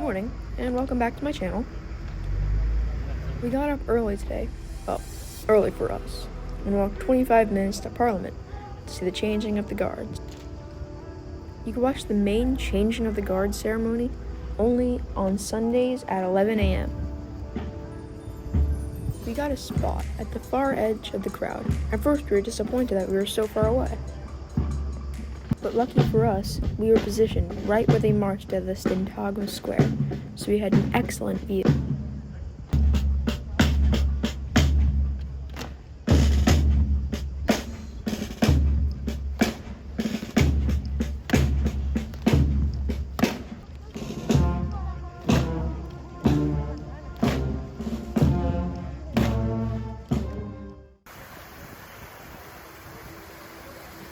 morning, and welcome back to my channel. We got up early today, well, early for us, and walked 25 minutes to Parliament to see the changing of the guards. You can watch the main changing of the guards ceremony only on Sundays at 11 a.m. We got a spot at the far edge of the crowd. At first we were disappointed that we were so far away. But lucky for us, we were positioned right where they marched at the Syntagma Square, so we had an excellent view.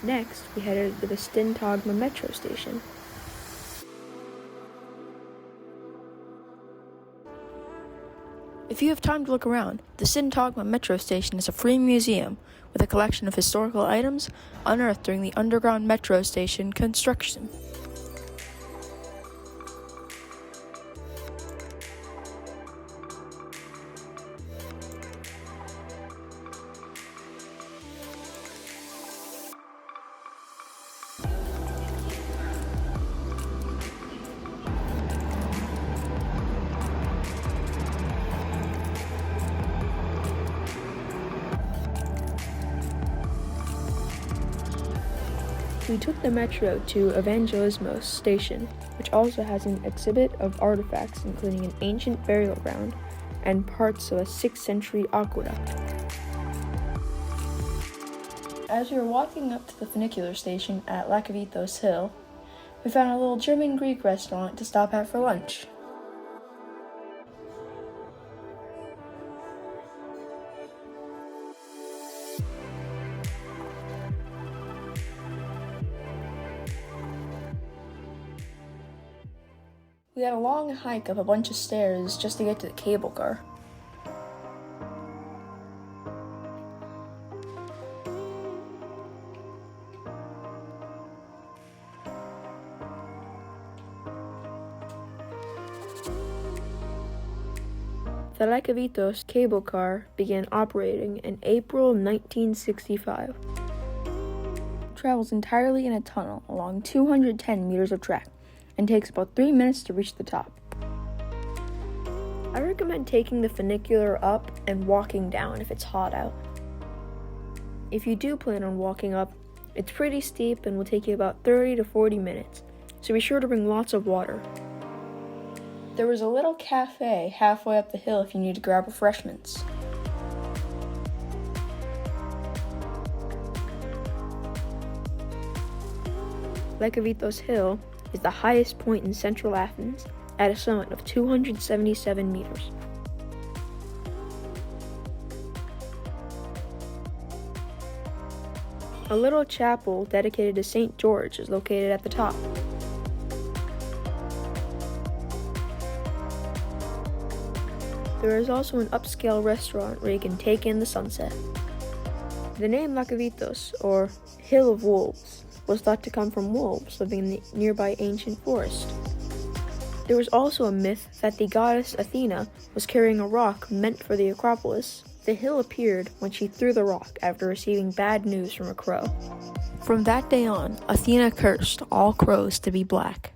Next, we headed to the Syntagma metro station. If you have time to look around, the Syntagma metro station is a free museum with a collection of historical items unearthed during the underground metro station construction. We took the metro to Evangelismos station, which also has an exhibit of artifacts including an ancient burial ground and parts of a 6th century aqueduct. As we were walking up to the funicular station at Lykavittos Hill, we found a little German-Greek restaurant to stop at for lunch. We had a long hike up a bunch of stairs just to get to the cable car. The Lycabettus cable car began operating in April 1965. It travels entirely in a tunnel along 210 meters of track and takes about 3 minutes to reach the top. I recommend taking the funicular up and walking down if it's hot out. If you do plan on walking up, it's pretty steep and will take you about 30 to 40 minutes, so be sure to bring lots of water. There was a little cafe halfway up the hill if you need to grab refreshments. Lykavittos Hill is the highest point in central Athens at a summit of 277 meters. A little chapel dedicated to St. George is located at the top. There is also an upscale restaurant where you can take in the sunset. The name Lykavittos, or Hill of Wolves, was thought to come from wolves living in the nearby ancient forest. There was also a myth that the goddess Athena was carrying a rock meant for the Acropolis. The hill appeared when she threw the rock after receiving bad news from a crow. From that day on, Athena cursed all crows to be black.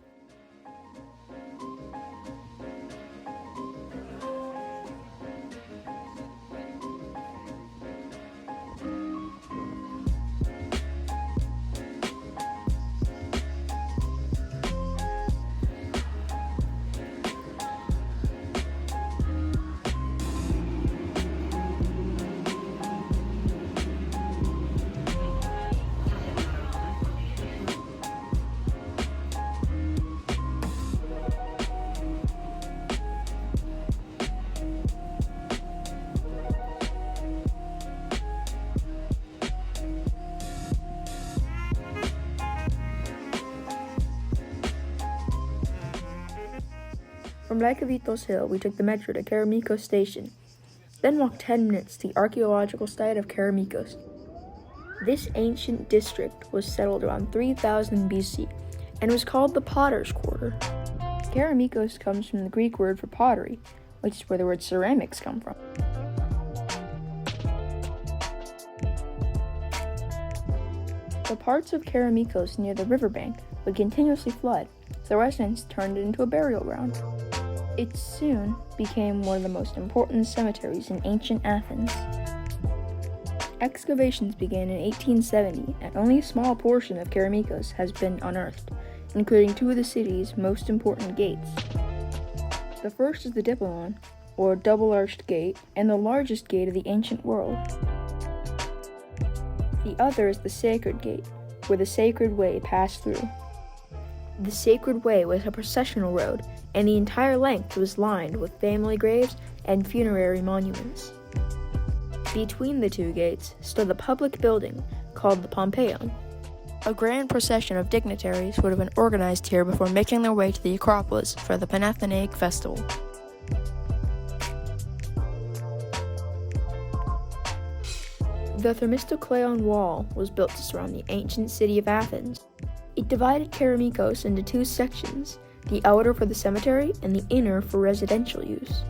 From Lykavittos Hill, we took the metro to Karameikos station, then walked 10 minutes to the Archaeological Site of Kerameikos. This ancient district was settled around 3000 BC and was called the Potter's Quarter. Karameikos comes from the Greek word for pottery, which is where the word ceramics come from. The parts of Kerameikos near the riverbank would continuously flood, so the residents turned it into a burial ground. It soon became one of the most important cemeteries in ancient Athens. Excavations began in 1870, and only a small portion of Kerameikos has been unearthed, including two of the city's most important gates. The first is the Diplomon, or double-arched gate, and the largest gate of the ancient world. The other is the Sacred Gate, where the Sacred Way passed through. The Sacred Way was a processional road, and the entire length was lined with family graves and funerary monuments. Between the two gates stood a public building called the Pompeion. A grand procession of dignitaries would have been organized here before making their way to the Acropolis for the Panathenaic festival. The Themistocleon Wall was built to surround the ancient city of Athens. It divided Kerameikos into two sections, the outer for the cemetery and the inner for residential use.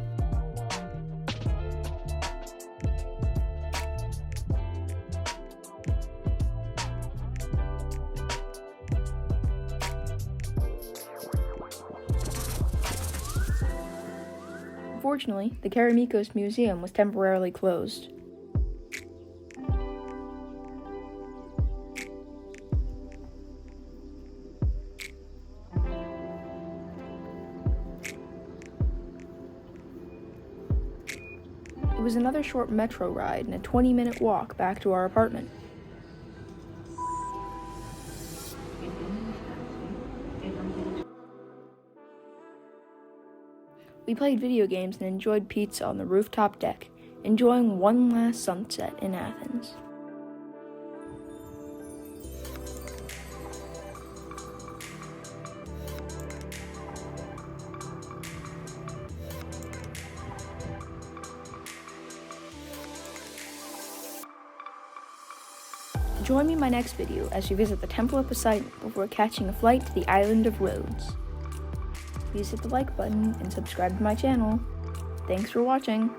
Unfortunately, the Karameikos Museum was temporarily closed. It was another short metro ride and a 20-minute walk back to our apartment. We played video games and enjoyed pizza on the rooftop deck, enjoying one last sunset in Athens. Join me in my next video as we visit the Temple of Poseidon before catching a flight to the island of Rhodes. Please hit the like button and subscribe to my channel. Thanks for watching.